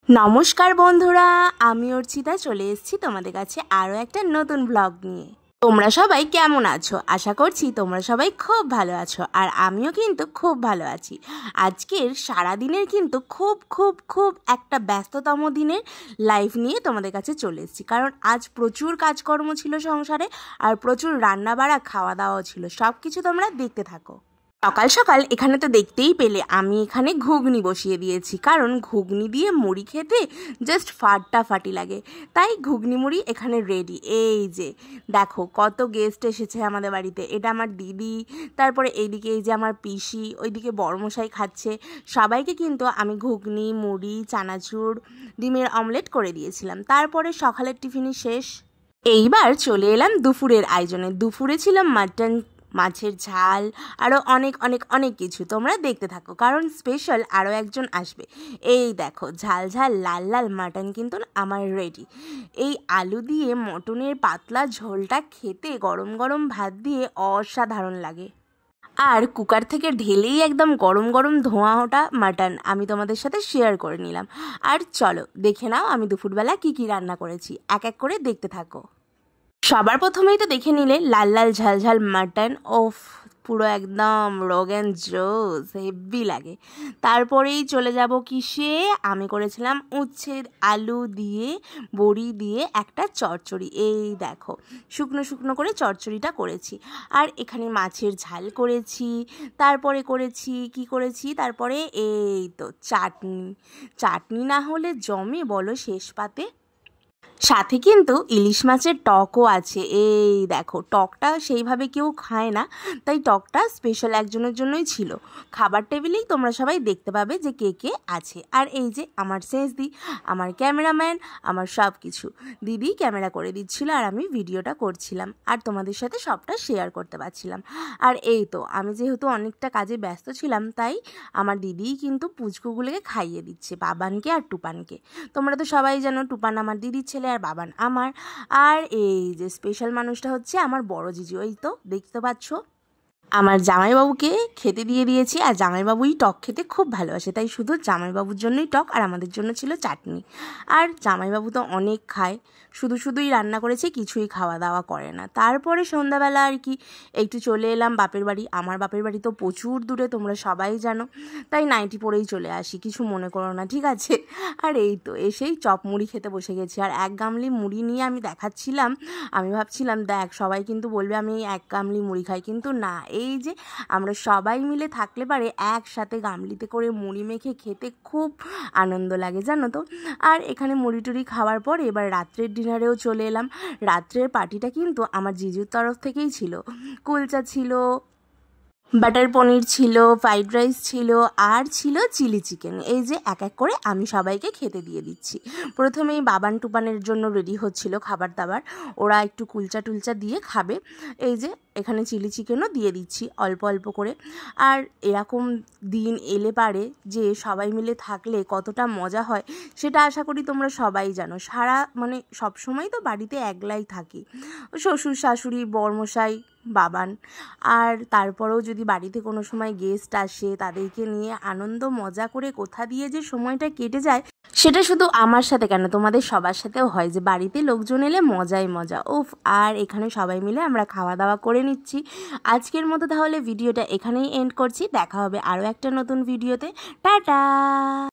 নমস্কার বন্ধুরা, আমি অর্চিতা চলে এসেছি তোমাদের কাছে আরও একটা নতুন ব্লগ নিয়ে। তোমরা সবাই কেমন আছো? আশা করছি তোমরা সবাই খুব ভালো আছো, আর আমিও কিন্তু খুব ভালো আছি। আজকের সারাদিনের কিন্তু খুব একটা ব্যস্ততম দিনের লাইফ নিয়ে তোমাদের কাছে চলে এসেছি, কারণ আজ প্রচুর কাজকর্ম ছিল সংসারে, আর প্রচুর রান্না বাড়া খাওয়া দাওয়াও ছিল। সব কিছু তোমরা দেখতে থাকো। সকাল সকাল এখানে তো দেখতেই পেলে আমি এখানে ঘুগনি বসিয়ে দিয়েছি, কারণ ঘুগনি দিয়ে মুড়ি খেতে জাস্ট ফাটাফাটি লাগে। তাই ঘুগনি মুড়ি এখানে রেডি। এই যে দেখো কত গেস্ট এসেছে আমাদের বাড়িতে। এটা আমার দিদি, তারপরে এইদিকে এই যে আমার পিসি, ওইদিকে বড়মশাই খাচ্ছে। সবাইকে কিন্তু আমি ঘুগনি, মুড়ি, চানাচুর, ডিমের অমলেট করে দিয়েছিলাম। তারপরে সকালের টিফিনই শেষ। এইবার চলে এলাম দুপুরের আয়োজনে। দুপুরে ছিল মাটন, মাছের ঝাল, আরও অনেক অনেক অনেক কিছু। তোমরা দেখতে থাকো, কারণ স্পেশাল আরও একজন আসবে। এই দেখো ঝাল ঝাল লাল লাল মাটন কিন্তু আমার রেডি। এই আলু দিয়ে মটনের পাতলা ঝোলটা খেতে গরম গরম ভাত দিয়ে অসাধারণ লাগে। আর কুকার থেকে ঢেলেই একদম গরম গরম ধোঁয়া ওঠা মাটন আমি তোমাদের সাথে শেয়ার করে নিলাম। আর চলো দেখে নাও আমি দুপুরবেলা কি কি রান্না করেছি, এক এক করে দেখতে থাকো। সবার প্রথমেই তো দেখে নিলে লাল লাল ঝাল ঝাল মাটন। ওফ, পুরো একদম রোগান জোস, হেভি লাগে। তারপরেই চলে যাব কিসে, আমি করেছিলাম উচ্ছের আলু দিয়ে বড়ি দিয়ে একটা চচ্চড়ি। এই দেখো শুকনো শুকনো করে চচ্চড়িটা করেছি। আর এখানে মাছের ঝাল করেছি। তারপরে তারপরে এই তো চাটনি। চাটনি না হলে জমে বলো শেষ পাতে? সাথে কিন্তু ইলিশ মাছের টকও আছে। এই দেখো টকটা সেইভাবে কেউ খায় না, তাই টকটা স্পেশাল একজনের জন্যই ছিল। খাবার টেবিলেই তোমরা সবাই দেখতে পাবে যে কে কে আছে। আর এই যে আমার সেন্সদি, আমার ক্যামেরাম্যান, আমার সব কিছু। দিদি ক্যামেরা করে দিচ্ছিল আর আমি ভিডিওটা করছিলাম, আর তোমাদের সাথে সবটা শেয়ার করতে পারছিলাম। আর এই তো আমি যেহেতু অনেকটা কাজে ব্যস্ত ছিলাম, তাই আমার দিদিই কিন্তু পুচকুগুলোকে খাইয়ে দিচ্ছে, বাবানকে আর টুপানকে। তোমরা তো সবাই জানো টুপান আমার দিদির ছেলে আর বাবান আমার। আর এই যে স্পেশাল মানুষটা হচ্ছে আমার বড় জিজু, ওই তো দেখতে পাচ্ছ। আমার জামাইবাবুকে খেতে দিয়ে দিয়েছি, আর জামাইবাবুই টক খেতে খুব ভালোবাসে, তাই শুধু জামাইবাবুর জন্যই টক, আর আমাদের জন্য ছিল চাটনি। আর জামাইবাবু তো অনেক খায়, শুধুই রান্না করেছে, কিছুই খাওয়া দাওয়া করে না। তারপরে সন্ধ্যাবেলা আর কি একটু চলে এলাম বাপের বাড়ি। আমার বাপের বাড়ি তো প্রচুর দূরে, তোমরা সবাই জানো, তাই নাইটি পরেই চলে আসি, কিছু মনে করো না, ঠিক আছে। আর এই তো এসেই চপ মুড়ি খেতে বসে গেছি, আর এক গামলি মুড়ি নিয়ে আমি দেখাচ্ছিলাম। আমি ভাবছিলাম দেখ সবাই কিন্তু বলবে আমি এক গামলি মুড়ি খাই, কিন্তু না, এই যে আমরা সবাই মিলে থাকলে পারে একসাথে গামলিতে করে মুড়ি মেখে খেতে খুব আনন্দ লাগে, জানো তো। আর এখানে মুড়ি টুড়ি খাওয়ার পর এবার রাত্রের ডিনারেও চলে এলাম। রাত্রের পার্টিটা কিন্তু আমার জিজুর তরফ থেকেই ছিল। কুলচা ছিল, বাটার পনির ছিল, ফ্রাইড রাইস ছিল, আর ছিল চিলি চিকেন। এই যে এক এক করে আমি সবাইকে খেতে দিয়ে দিচ্ছি। প্রথমেই বাবান টুপানের জন্য রেডি হচ্ছিল খাবার দাবার, ওরা একটু কুলচা টুলচা দিয়ে খাবে। এই যে এখানে চিলি চিকেনও দিয়ে দিচ্ছি অল্প অল্প করে। আর এরকম দিন এলে পারে যে সবাই মিলে থাকলে কতটা মজা হয়, সেটা আশা করি তোমরা সবাই জানো। সব সময় তো বাড়িতে একলাই থাকি, শ্বশুর শাশুড়ি, বড়মশাই, বাবান। আর তারপরেও যদি বাড়িতে কোনো সময় গেস্ট আসে, তাদেরকে নিয়ে আনন্দ মজা করে কোথা দিয়ে যে সময়টা কেটে যায়, সেটা শুধু আমার সাথে কেন তোমাদের সবার সাথেও হয়, যে বাড়িতে লোকজন এলে মজাই মজা। উফ, আর এখানে সবাই মিলে আমরা খাওয়া দাওয়া করে নিচ্ছি। আজকের মতো তাহলে ভিডিওটা এখানেই এন্ড করছি। দেখা হবে আরও একটা নতুন ভিডিওতে। টাটা।